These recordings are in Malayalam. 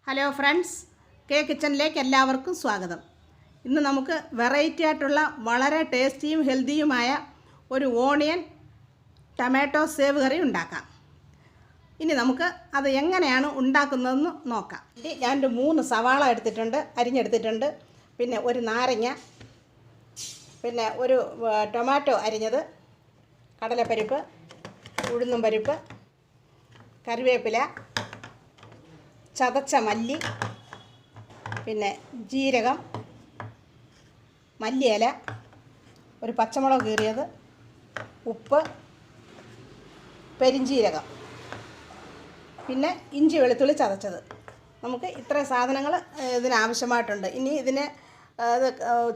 ഹലോ ഫ്രണ്ട്സ്, കെ കിച്ചണിലേക്ക് എല്ലാവർക്കും സ്വാഗതം. ഇന്ന് നമുക്ക് വെറൈറ്റി ആയിട്ടുള്ള വളരെ ടേസ്റ്റിയും ഹെൽത്തിയുമായ ഒരു ഓണിയൻ ടൊമാറ്റോ സേവ് കറി ഉണ്ടാക്കാം. ഇനി നമുക്ക് അത് എങ്ങനെയാണ് ഉണ്ടാക്കുന്നതെന്ന് നോക്കാം. ഞാൻ 3 സവാള അരിഞ്ഞെടുത്തിട്ടുണ്ട്. പിന്നെ ഒരു നാരങ്ങ, പിന്നെ ഒരു ടൊമാറ്റോ അരിഞ്ഞത്, കടലപ്പരിപ്പ്, ഉഴുന്നും പരിപ്പ്, കറിവേപ്പില, ചതച്ച മല്ലി, പിന്നെ ജീരകം, മല്ലിയില, ഒരു പച്ചമുളക് കീറിയത്, ഉപ്പ്, പെരിഞ്ജീരകം, പിന്നെ ഇഞ്ചി വെളുത്തുള്ളി ചതച്ചത്. നമുക്ക് ഇത്രയും സാധനങ്ങൾ ഇതിനാവശ്യമായിട്ടുണ്ട്. ഇനി ഇതിനെ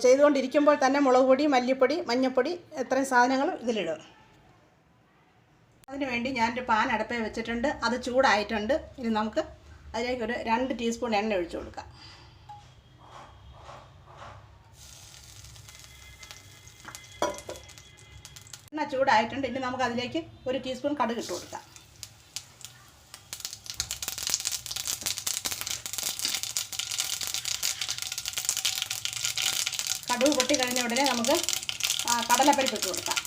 ചെയ്തുകൊണ്ടിരിക്കുമ്പോൾ തന്നെ മുളക് പൊടി, മല്ലിപ്പൊടി, മഞ്ഞൾപ്പൊടി ഇത്രയും സാധനങ്ങളും ഇതിലിടും. അതിന് വേണ്ടി ഞാനൊരു പാൻ അടുപ്പേ വെച്ചിട്ടുണ്ട്. അത് ചൂടായിട്ടുണ്ട്. ഇനി നമുക്ക് അതിലേക്ക് ഒരു 2 ടീസ്പൂൺ എണ്ണ ഒഴിച്ചു കൊടുക്കാം. എണ്ണ ചൂടായിട്ടുണ്ട്. ഇനി നമുക്ക് അതിലേക്ക് 1 ടീസ്പൂൺ കടുക് ഇട്ട് കൊടുക്കാം. കടുക് പൊട്ടി കഴിഞ്ഞ ഉടനെ നമുക്ക് കടലപ്പരിപ്പ് ഇട്ട് കൊടുക്കാം.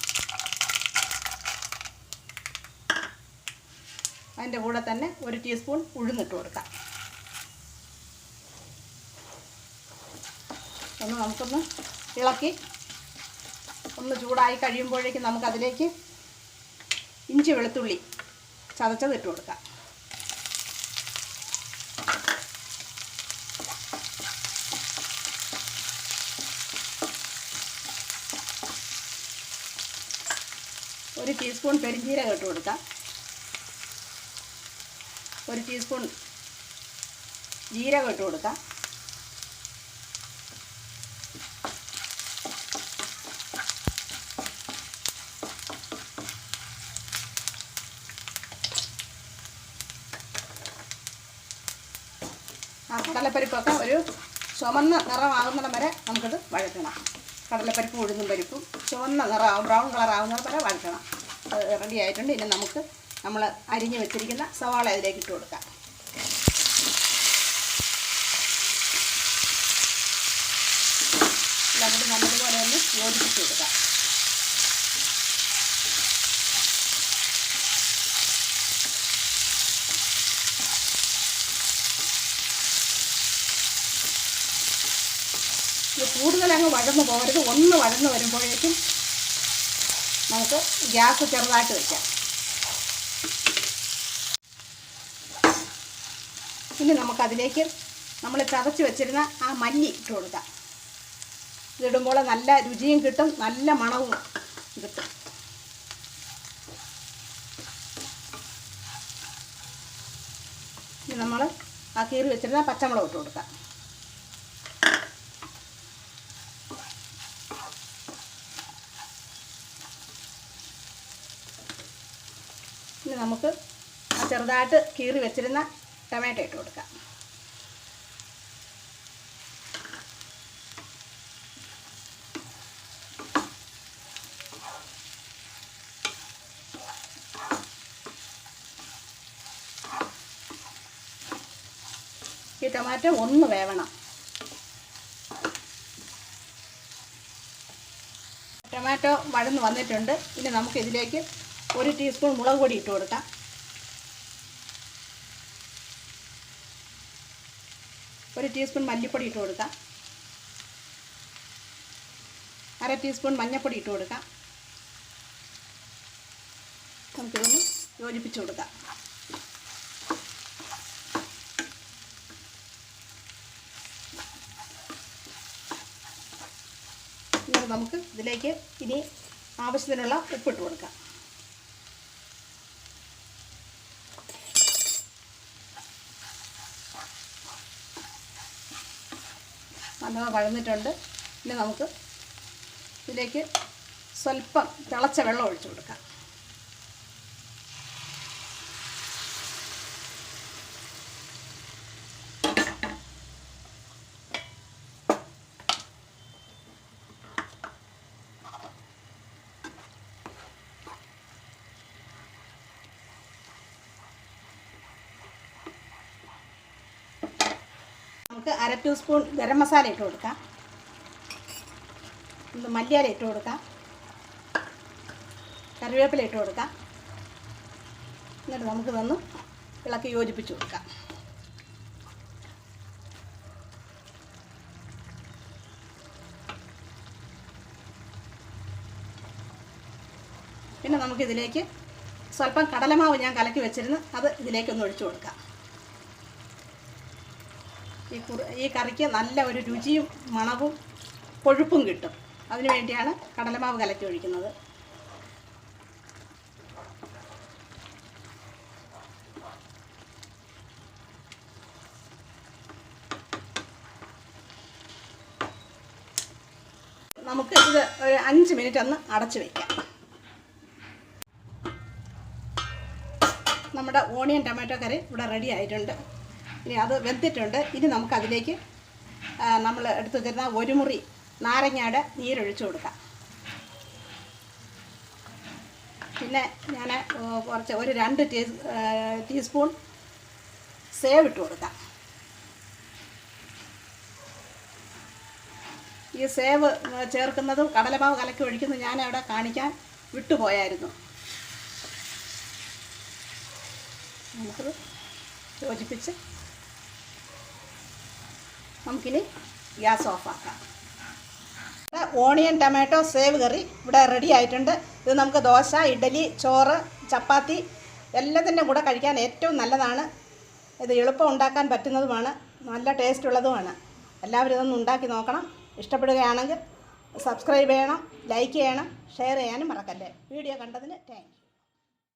അതിൻ്റെ കൂടെ തന്നെ 1 ടീസ്പൂൺ ഉഴുന്നിട്ട് കൊടുക്കാം. നമുക്കൊന്ന് ഇളക്കി ഒന്ന് ചൂടായി കഴിയുമ്പോഴേക്കും നമുക്കതിലേക്ക് ഇഞ്ചി വെളുത്തുള്ളി ചതച്ചത് ഇട്ട് കൊടുക്കാം. ഒരു ടീസ്പൂൺ പെരിഞ്ജീരകം ഇട്ട് കൊടുക്കാം. 1 ടീസ്പൂൺ ജീരകം ഇട്ട് കൊടുക്കാം. കടലപ്പരിപ്പൊക്കെ ഒരു ചുവന്ന നിറമാകുന്നിടം വരെ നമുക്കത് വഴറ്റണം. കടലപ്പരിപ്പും ഉഴുന്നും പരിപ്പും ചുവന്ന നിറം ബ്രൗൺ കളർ ആകുന്നിടം വരെ വഴറ്റണം. അത് റെഡി ആയിട്ടുണ്ട്. ഇനി നമുക്ക് നമ്മൾ അരിഞ്ഞ് വെച്ചിരിക്കുന്ന സവാള അതിലേക്ക് ഇട്ട് കൊടുക്കാം. എന്നിട്ട് നല്ലതുപോലെ ഒന്ന് യോജിപ്പിച്ച് കൊടുക്കാം. ഇത് കൂടുതൽ അങ്ങ് വഴന്ന് പോകരുത്. ഒന്ന് വഴന്ന് വരുമ്പോഴേക്കും നമുക്ക് ഗ്യാസ് ചെറുതായിട്ട് വയ്ക്കാം. ഇനി നമുക്കതിലേക്ക് നമ്മൾ ചതച്ച് വെച്ചിരുന്ന ആ മല്ലി ഇട്ട് കൊടുക്കാം. ഇതിടുമ്പോൾ നല്ല രുചിയും കിട്ടും, നല്ല മണവും കിട്ടും. ഇനി നമ്മൾ ആ കീറി വെച്ചിരുന്ന പച്ചമുളക് ഇട്ട് കൊടുക്കാം. ഇനി നമുക്ക് ആ ചെറുതായിട്ട് കീറി വെച്ചിരുന്ന ടൊമാറ്റോ ഇട്ട് കൊടുക്കാം. ഈ ടൊമാറ്റോ ഒന്ന് വേവണം. ടൊമാറ്റോ വഴന്ന് വന്നിട്ടുണ്ട്. ഇനി നമുക്കിതിലേക്ക് 1 ടീസ്പൂൺ മുളക് പൊടി ഇട്ട് കൊടുക്കാം. 1 ടീസ്പൂൺ മല്ലിപ്പൊടി ഇട്ട് കൊടുക്കാം. 1/2 ടീസ്പൂൺ മഞ്ഞൾപ്പൊടി ഇട്ട് കൊടുക്കാം. നമുക്കിതൊന്ന് യോജിപ്പിച്ച് കൊടുക്കാം. ഇനി നമുക്ക് ഇതിലേക്ക് ഇനി ആവശ്യത്തിനുള്ള ഉപ്പിട്ട് കൊടുക്കാം. നല്ലോണം വഴന്നിട്ടുണ്ട്. ഇനി നമുക്ക് ഇതിലേക്ക് സ്വല്പം തിളച്ച വെള്ളം ഒഴിച്ചു കൊടുക്കാം. നമുക്ക് 1/2 ടീസ്പൂൺ ഗരം മസാല ഇട്ട് കൊടുക്കാം. മല്ലിയില ഇട്ട് കൊടുക്കാം. കറിവേപ്പില ഇട്ട് കൊടുക്കാം. എന്നിട്ട് നമുക്ക് ഇതൊന്ന് ഇളക്കി യോജിപ്പിച്ച് കൊടുക്കാം. പിന്നെ നമുക്കിതിലേക്ക് സ്വല്പം കടലമാവ് ഞാൻ കലക്കി വെച്ചിരുന്നു, അത് ഇതിലേക്കൊന്ന് ഒഴിച്ചു കൊടുക്കാം. ഈ കറിക്ക് നല്ല ഒരു രുചിയും മണവും കൊഴുപ്പും കിട്ടും. അതിനു വേണ്ടിയാണ് കടലമാവ് കലക്കി ഒഴിക്കുന്നത്. നമുക്ക് ഇത് ഒരു 5 മിനിറ്റ് ഒന്ന് അടച്ചു വയ്ക്കാം. നമ്മുടെ ഓണിയൻ ടൊമാറ്റോ കറി ഇവിടെ റെഡി ആയിട്ടുണ്ട്. ഇനി അത് വെന്തിട്ടുണ്ട്. ഇനി നമുക്കതിലേക്ക് നമ്മൾ എടുത്ത് വെച്ചിരുന്ന 1 മുറി നാരങ്ങയുടെ നീരൊഴിച്ചു കൊടുക്കാം. പിന്നെ ഞാൻ ഒരു 2 ടീസ്പൂൺ സേവ് ഇട്ട് കൊടുക്കാം. ഈ സേവ് ചേർക്കുന്നതും കടലമാവ് കലക്കി ഒഴിക്കുന്നതും ഞാൻ അവിടെ കാണിക്കാൻ വിട്ടുപോയായിരുന്നു. നമുക്കത് യോജിപ്പിച്ച് നമുക്കിനി ഗ്യാസ് ഓഫാക്കാം. ഓണിയൻ ടൊമാറ്റോ സേവ് കറി ഇവിടെ റെഡി ആയിട്ടുണ്ട്. ഇത് നമുക്ക് ദോശ, ഇഡ്ഡലി, ചോറ്, ചപ്പാത്തി എല്ലാത്തിൻ്റെ കൂടെ കഴിക്കാൻ ഏറ്റവും നല്ലതാണ്. ഇത് എളുപ്പം ഉണ്ടാക്കാൻ പറ്റുന്നതുമാണ്, നല്ല ടേസ്റ്റ് ഉള്ളതുമാണ്. എല്ലാവരും ഇതൊന്ന് ഉണ്ടാക്കി നോക്കണം. ഇഷ്ടപ്പെടുകയാണെങ്കിൽ സബ്സ്ക്രൈബ് ചെയ്യണം, ലൈക്ക് ചെയ്യണം, ഷെയർ ചെയ്യാനും മറക്കല്ലേ. വീഡിയോ കണ്ടതിന് താങ്ക്സ്.